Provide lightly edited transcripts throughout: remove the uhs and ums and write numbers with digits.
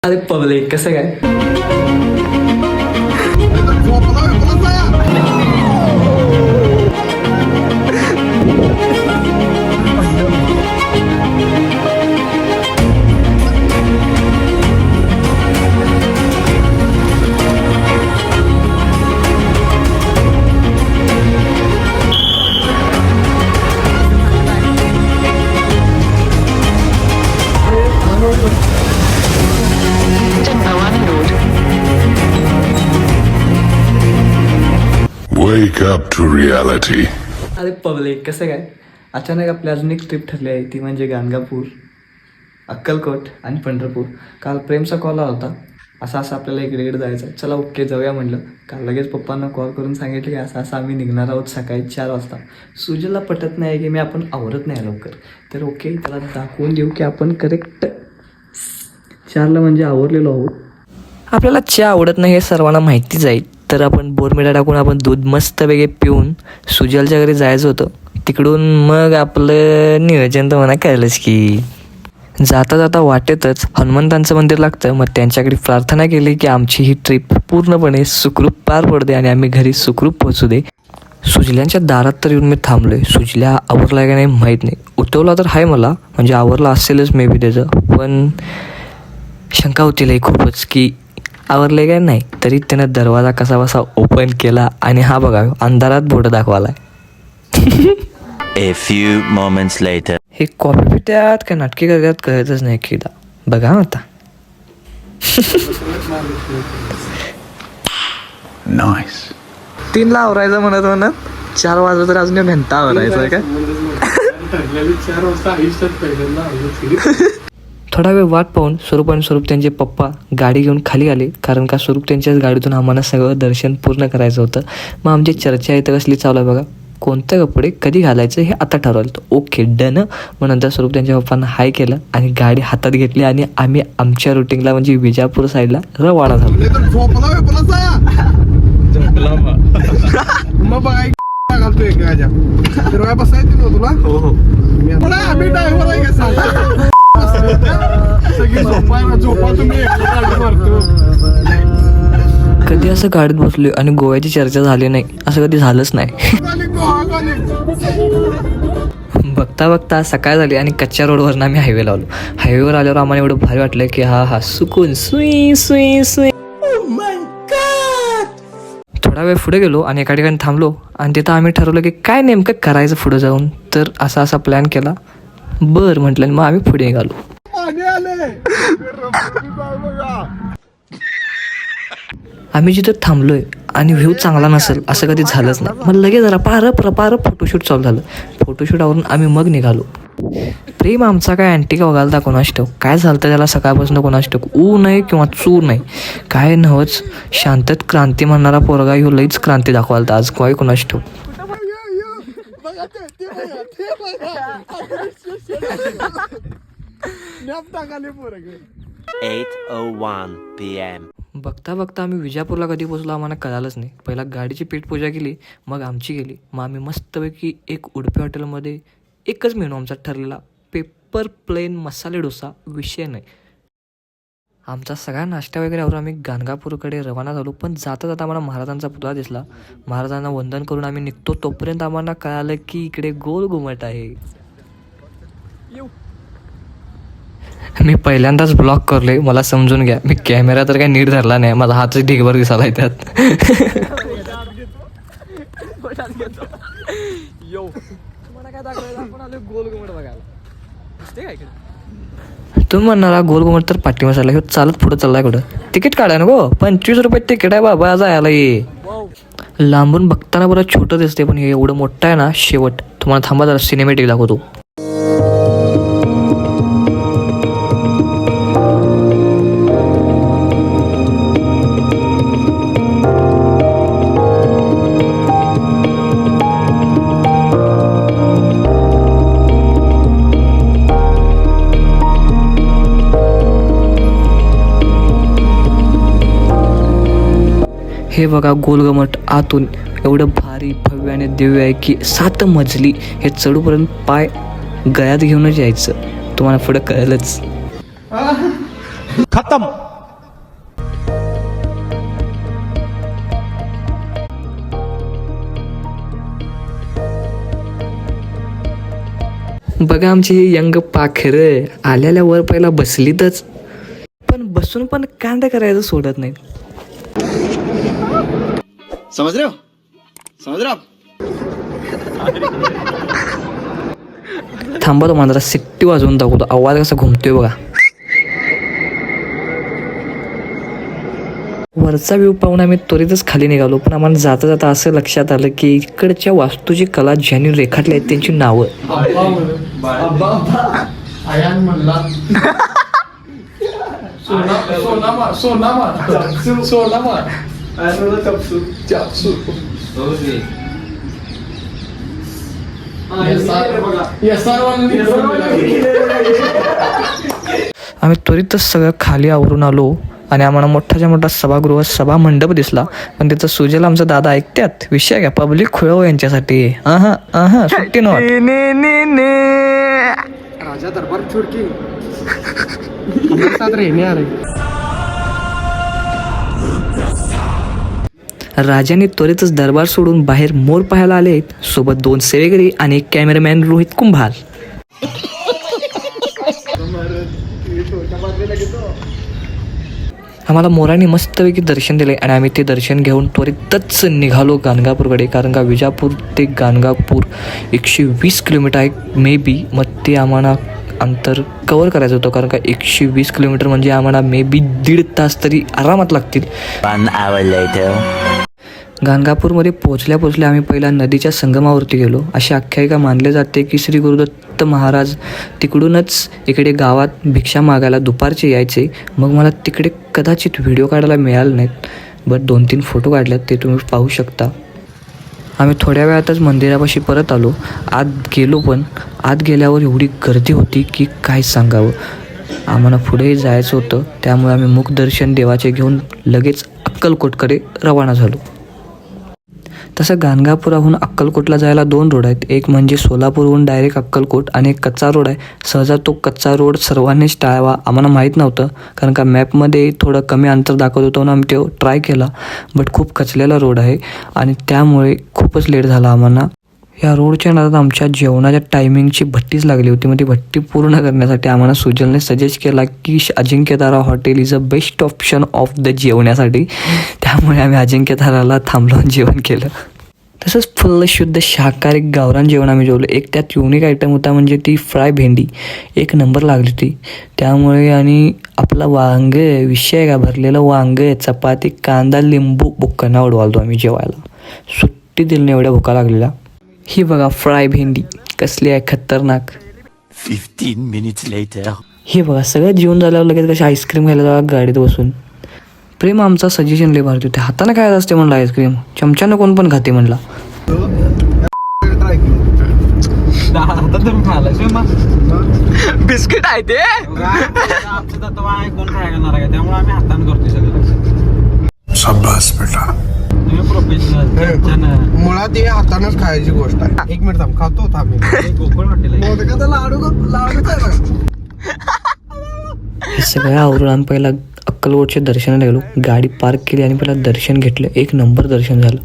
अरे पब्लिक कसं काय Wake up to reality. अरे पब्लिक कसं काय अचानक आपली अजून एक ट्रिप ठरली आहे, ती म्हणजे गाणगापूर, अक्कलकोट आणि पंढरपूर. काल प्रेमचा कॉल आला होता, असं आपल्याला इकडे जायचं आहे. चला ओके जाऊया म्हटलं. काल लगेच पप्पांना कॉल करून सांगितलं की असं आम्ही निघणार आहोत सकाळी 4 वाजता. सुजलला पटत नाही की मी आपण आवरत नाही लवकर, तर ओके त्याला दाखवून देऊ की आपण करेक्ट 4ला म्हणजे आवरलेलो आहोत. आपल्याला चहा आवडत नाही हे सर्वांना माहितीच आहे, तर आपण बोरमिडा टाकून आपण दूध मस्त वेगळे पिऊन सुजलच्या घरी जायचं होतं. तिकडून मग आपलं नियोजन तर म्हणा कळलंच की जाता जाता वाटेतच हनुमंतांचं मंदिर लागतं. मग त्यांच्याकडे प्रार्थना केली की आमची ही ट्रिप पूर्णपणे सुखरूप पार पडते आणि आम्ही घरी सुखरूप पोहोचू दे. सुजल्यांच्या दारात तर येऊन मी थांबलोय. सुजल्या आवरला का नाही माहीत नाही, उठवला तर आहे मला, म्हणजे आवरला असेलच मे बी त्याचं, पण शंका होती लई खूपच की आवरले काय नाही. तरी त्यानं दरवाजा कसा बसा ओपन केला आणि हा बघा अंधारात बोट दाखवालाय. A few moments later. हे कॉपी पित्यात का नाटकी करतात कळतच नाही एकदा. बघा आता Nice. 3ला आवरायचं म्हणत 4 वाजता तर अजून घंटा आवरायचं का. थोडा वेळ वाट पाहून स्वरूप आणि स्वरूप त्यांचे पप्पा गाडी घेऊन खाली आले, कारण का स्वरूप त्यांच्याच गाडीतून आम्हाला सगळं दर्शन पूर्ण करायचं होतं. मग आमची चर्चा इथं कसली चालू आहे बघा, कोणते कपडे कधी घालायचं हे आता ठरवलं. तर ओके डन. मग नंतर स्वरूप त्यांच्या पप्पांना हाय केलं आणि गाडी हातात घेतली आणि आम्ही आमच्या रुटीनला म्हणजे विजापूर साईडला रवाना झालो. कधी असं गाडीत बसलोय आणि गोव्याची चर्चा झाली नाही असं कधी झालंच नाही. बघता बघता सकाळ झाली आणि कच्च्या रोडवरनं आम्ही हायवे लावलो. हायवेवर आल्यावर आम्हाला एवढं भारी वाटलं की हा सुकून सुई सुई सुई. थोडा वेळ पुढे गेलो आणि एका ठिकाणी थांबलो आणि तिथं आम्ही ठरवलं की काय नेमकं करायचं पुढे जाऊन. तर असा प्लॅन केला. बरं म्हटलं, मग आम्ही पुढे निघालो. आम्ही जिथं थांबलोय आणि व्ह्यू चांगला नसेल असं कधी झालंच नाही. मग लगेच रपार फोटोशूट चालू झालं. फोटोशूटवरून आम्ही मग निघालो. प्रेम आमचा काय अँटी का बघायला कोणाच ठाऊक काय झालं त्याला सकाळपासून कोणाच ठाऊक. ऊ नाही किंवा चू नाही काय नव्हच. शांतत क्रांती म्हणणारा पोरगा ह्यो लईच क्रांती दाखवायला आज काय कोणाच ठाऊक. 8:01 p.m. बघता बघता आम्ही विजापूरला कधी पोचलो आम्हाला कळालंच नाही. पहिला गाडीची पेटपूजा केली, मग आमची गेली. मग आम्ही मस्तपैकी एक उडपी हॉटेलमध्ये एकच मेनू आमचा ठरलेला, पेपर प्लेन मसाले डोसा, विषय नाही. आमचा सगळा नाश्ता वगैरे आवरून आम्ही गाणगापूरकडे रवाना झालो. पण जाता जाता आम्हाला महाराजांचा पुतळा दिसला. महाराजांना वंदन करून आम्ही निघतो तोपर्यंत आम्हाला कळालं की इकडे गोल घुमट आहे. मी पहिल्यांदाच ब्लॉक करलोय, मला समजून घ्या. मी कॅमेरा तर काय नीट धरला नाही, माझा हातच ढिगभर दिसायला आहे त्यात. तुम्ही म्हणणारा गोल घुमट तर पाठी मसाला ह्यो चालत पुढे चाललाय कुठं. तिकीट काढाय नको, 25 रुपये तिकीट आहे बाबा जायला. ये लांबून बघताना बरं छोटं दिसते, पण हे एवढं मोठं आहे ना शेवट. तुम्हाला थांबा जरा सिनेमॅटिक दाखवतो. हे बघा गोलघुमट आतून एवढं भारी भव्य आणि दिव्य आहे की 7 मजली. हे चढूपर्यंत पाय गळ्यात घेऊनच यायचं. तुम्हाला पुढं कळलंच. खत्म. बघा आमची ही यंग पाखरं आल्याल्या वर पहिला बसलीतच, पण बसून पण कांड करायचं सोडत नाही. समझ रहे हो आप? थांबा तुम्हाला जरा सिट्टी वाजवून दाखवतो, आवाज कसा घुमतोय बघा. वरचा व्ह्यू पाहून आम्ही त्वरितच खाली निघालो, पण आम्हाला जाता जाता असं लक्षात आलं की इकडच्या वास्तूची कला ज्यांनी रेखाटली आहेत त्यांची नावं. आम्ही त्वरितच सगळं खाली आवरून आलो आणि आम्हाला मोठाच्या मोठा सभागृह सभा मंडप दिसला, पण तिथं सुजल आमचा दादा ऐकत्यात विषय का पब्लिक खुळव यांच्यासाठी. सुट्टी नव्हती. राजा दरबार छोडकी राजाने त्वरितच दरबार सोडून बाहेर मोर पाहायला आले, सोबत 2 सेवेकरी आणि एक कॅमेरामॅन रोहित कुंभार. आम्हाला मोराने मस्तपैकी दर्शन दिले आणि आम्ही ते दर्शन घेऊन त्वरितच निघालो गाणगापूरकडे, कारण का विजापूर ते गाणगापूर 120 किलोमीटर आहे मे बी. मग ते आम्हाला अंतर कवर करायचं होतं, कारण का 120 किलोमीटर म्हणजे आम्हाला मे बी 1.5 तास तरी आरामात लागतील. 1 hour later. गाणगापूरमध्ये पोचल्या आम्ही पहिला नदीच्या संगमावरती गेलो. अशी आख्यायिका मानले जाते की श्री गुरुदत्त महाराज तिकडूनच इकडे गावात भिक्षा मागायला दुपारचे यायचे. मग मला तिकडे कदाचित व्हिडिओ काढायला मिळाले नाहीत, बट 2-3 फोटो काढल्यात, ते तुम्ही पाहू शकता. आम्ही थोड्या वेळातच मंदिरापाशी परत आलो. आत गेलो, पण आत गेल्यावर एवढी गर्दी होती की काय सांगावं. आम्हाला पुढेही जायचं होतं, त्यामुळे आम्ही मुखदर्शन देवाचे घेऊन लगेच अक्कलकोटकडे रवाना झालो. तसं गाणगापुराहून अक्कलकोटला जायला 2 रोड आहेत. एक म्हणजे सोलापूरहून डायरेक्ट अक्कलकोट आणि एक कच्चा रोड आहे. सहजा तो कच्चा रोड सर्वांनीच टाळावा, आम्हाला माहीत नव्हतं, कारण का मॅपमध्ये थोडं कमी अंतर दाखवत होतो ना, आम्ही तो ट्राय केला, बट खूप कचलेला रोड आहे आणि त्यामुळे खूपच लेट झाला आम्हाला. या रोडच्या नादात आमच्या जेवणाच्या टायमिंगची भट्टीच लागली होती. मग ती भट्टी पूर्ण करण्यासाठी आम्हाला सुजलने सजेस्ट केला की Ajinkyatara hotel is a best option of the जेवण्यासाठी. त्यामुळे आम्ही अजिंक्यताराला थांबलो आणि जेवण केलं. तसंच फुल्ल शुद्ध शाकाहारी गावरान जेवण आम्ही जेवलो. एक त्यात युनिक आयटम होता, म्हणजे ती फ्राय भेंडी 1 नंबर लागली होती. त्यामुळे आणि आपला वांग विषय का भरलेलं वांग, चपाती, कांदा, लिंबू बुक्कांना उडवालतो आम्ही जेवायला. सुट्टी दिली नाही एवढ्या भुका लागलेल्या. ही बघा फ्राय भेंडी कसली आहे खतरनाक. 15 minutes later. हे बघा सगळं जेवण झाल्यावर लगेच कशी आईस्क्रीम घ्यायला जावा गाडीत बसून. प्रेम आमचा सजेशन लय भारती होते. हाताने खायचं असते म्हणलं आईस्क्रीम, चमच्यानं कोण पण खाते म्हणला. बिस्किट आहे ते शाबाश बेटा. मुळात हे हातानच खायची गोष्ट आहे. 1 मिनिट थांब, खातो थांब. हे सगळं आवरून आम्ही पहिला अक्कलकोटचे दर्शनाला गेलो. गाडी पार्क केली आणि पहिला दर्शन घेतलं. 1 नंबर दर्शन झालं.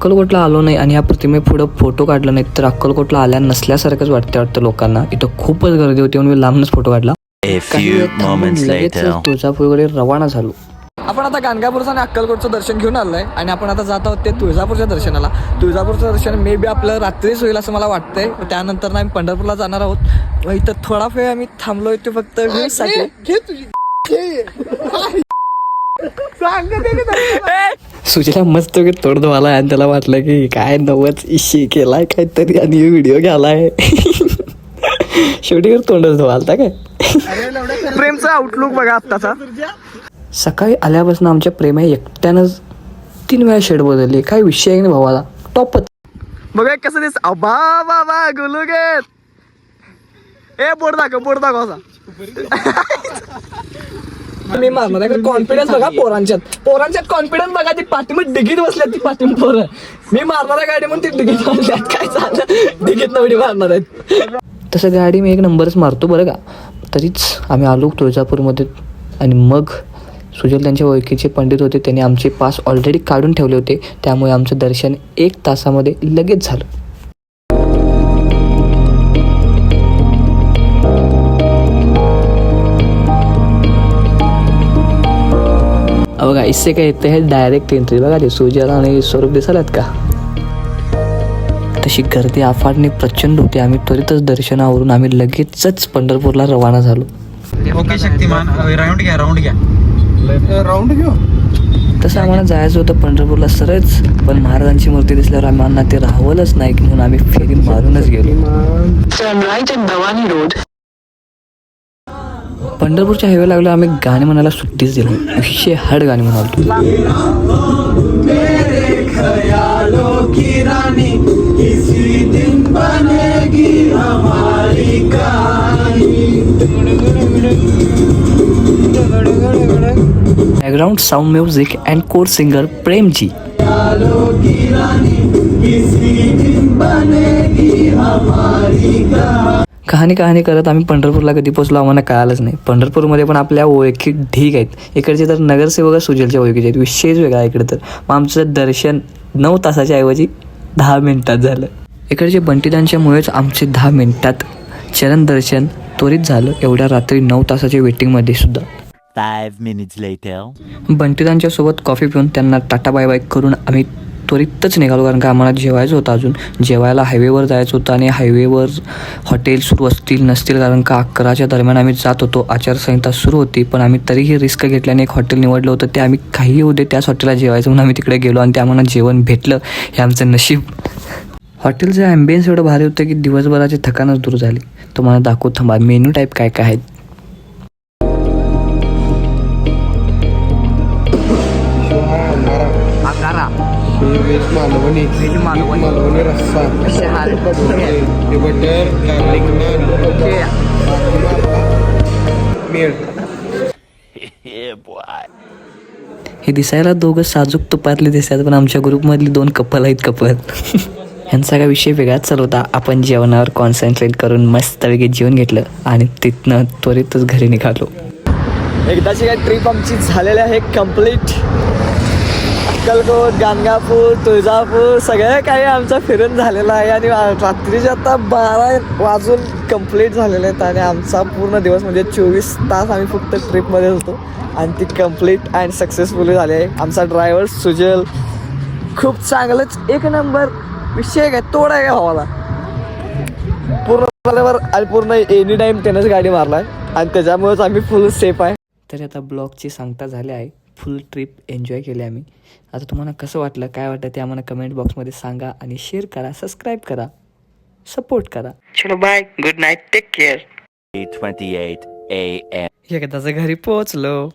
अक्कलकोटला आलो नाही आणि या प्रतिमे पुढं फोटो काढला नाही तर अक्कलकोटला आल्या नसल्यासारखंच वाटतं लोकांना. इथं खूपच गर्दी होती म्हणून मी लांबनच फोटो काढला. A few moments later. तुळजापूरकडे रवाना झालो. आपण आता गाणगापूरचं आणि अक्कलकोटचं दर्शन घेऊन आलोय आणि आपण आता जात आहोत ते तुळजापूरच्या दर्शनाला. तुळजापूरचं दर्शन मे बी आपलं रात्रीच होईल असं मला वाटतंय. त्यानंतर आम्ही पंढरपूरला जाणार आहोत. व इथं थोडा वेळ आम्ही थांबलोय ते फक्त सुजीला मस्त तोड धुवाला आणि त्याला वाटलं की काय नवच इशी केलाय काहीतरी आणि व्हिडिओ घ्यालाय. शेवटी तोंडच धुवालता काय. प्रेमचा आउटलुक बघा आत्ताचा. सकाळी आल्यापासून आमच्या प्रेमा एकट्यानंच 3 वेळा शेड बदलली. काय विषय आहे ना भावाला, टॉपच. बघा कसं दिस बा बाबा गुलुगेत. ए बोट दाखव असा. मी मारणार आहे. कॉन्फिडन्स बघा पोरांच्यात कॉन्फिडन्स बघा. ती पाठीमध्ये डिगीत बसल्यात, ती पाठीम पोरं. मी मारणार आहे गाडी म्हणून ती डिगीत बसल्यात. काय चाललं, डिगीत नवडी मारणार आहेत. तसं गाडी मी 1 नंबरच मारतो बरं का. तरीच आम्ही आलो तुळजापूरमध्ये आणि मग सुजल त्यांच्या ओळखीचे पंडित होते, त्यांनी आमचे पास ऑलरेडी काढून ठेवले होते. त्यामुळे आमचं दर्शन 1 तासामध्ये लगेच झालं. बघा इससे काय येतं हे डायरेक्ट एंट्री. बघा ते सुजल आणि स्वरूप दिसालात का. तशी गर्दी अफाटणी प्रचंड होती. आम्ही त्वरितच दर्शनावरून आम्ही लगेचच पंढरपूरला रवाना झालो. ओके शक्तिमान राऊंड घ्या तसं आम्हाला जायचं होतं पंढरपूरला सरच, पण महाराजांची मूर्ती दिसल्यावर आम्हाला ते राहवलंच नाही म्हणून आम्ही फेरी मारूनच गेलो. पंढरपूरच्या हायवे लागला. आम्ही गाणे म्हणायला सुट्टीच दिली. विषय हाड गाणे म्हणालो. Background sound music and core singer Premji. कहाणी करत आम्ही पंढरपूरला कधी पोहोचलो आम्हाला कळालंच नाही. पंढरपूरमध्ये पण आपल्या ओळखी ढीक आहेत. इकडचे तर नगरसेवक सुजलच्या ओळखीचे आहेत. विषयच वेगळा इकडे तर. मग आमचं दर्शन 9 तासाच्या ऐवजी 10 मिनिटात झालं. इकडचे बंटीदांच्यामुळेच आमचे 10 मिनिटात चरण दर्शन त्वरित झालं. एवढ्या रात्री 9 तासाच्या वेटिंगमध्ये सुद्धा. 5 minutes later. बंटीदांच्या सोबत कॉफी पिऊन त्यांना टाटा बाय बाय करून आम्ही त्वरितच निघालो, कारण का आम्हाला जेवायचं होतं. अजून जेवायला हायवेवर जायचं होतं आणि हायवेवर हॉटेल सुरू असतील नसतील, कारण का 11च्या दरम्यान आम्ही जात होतो. आचारसंहिता सुरू होती, पण आम्ही तरीही रिस्क घेतल्याने एक हॉटेल निवडलं होतं. ते आम्ही काही होते त्याच हॉटेलला जेवायचं म्हणून आम्ही तिकडे गेलो आणि ते आम्हाला जेवण भेटलं. हे आमचं नशीब. हॉटेलचं ॲम्बियन्स एवढं भारी होतं की दिवसभराची थकानच दूर झाली. तुम्हाला दाखवू थांबा मेन्यू टाईप काय काय आहेत. मालवणी रस्सा बटर Yeah, boy. हे दिसायला दोघं साजूक तुपातले दिसतात, पण आमच्या ग्रुपमधली 2 कपल आहेत कपल. ह्यांचा काय विषय वेगळाच चालू होता. आपण जेवणावर कॉन्सन्ट्रेट करून मस्तपैकी जेवण घेतलं आणि तिथनं त्वरितच घरी निघालो. एकदाची काय ट्रिप आमची झालेली आहे कंप्लीट. अक्कलकोट, गाणगापूर, तुळजापूर सगळं काही आमचं फिरून झालेलं आहे आणि रात्रीचे आता 12 वाजून कंप्लीट झालेले आहेत आणि आमचा पूर्ण दिवस म्हणजे 24 तास आम्ही फक्त ट्रिपमध्ये होतो आणि ती कंप्लीट अँड सक्सेसफुली झाली आहे. आमचा ड्रायव्हर सुजल खूप चांगलंच 1 नंबर. विषय काय तोड आहे का भावाला पूर्ण झाल्यावर आणि पूर्ण एनी टाईम त्यानंच गाडी मारला आहे आणि त्याच्यामुळेच आम्ही फुल सेफ आहे. तरी आता ब्लॉगची सांगता झाली आहे. फुल ट्रिप एन्जॉय केली आम्ही. आता तुम्हाला कसं वाटलं काय वाटतं ते आम्हाला कमेंट बॉक्समध्ये सांगा आणि शेअर करा, सबस्क्राईब करा, सपोर्ट करा. चलो bye, good night, take care. 8:28 a.m. एकदाच घरी पोहोचलो.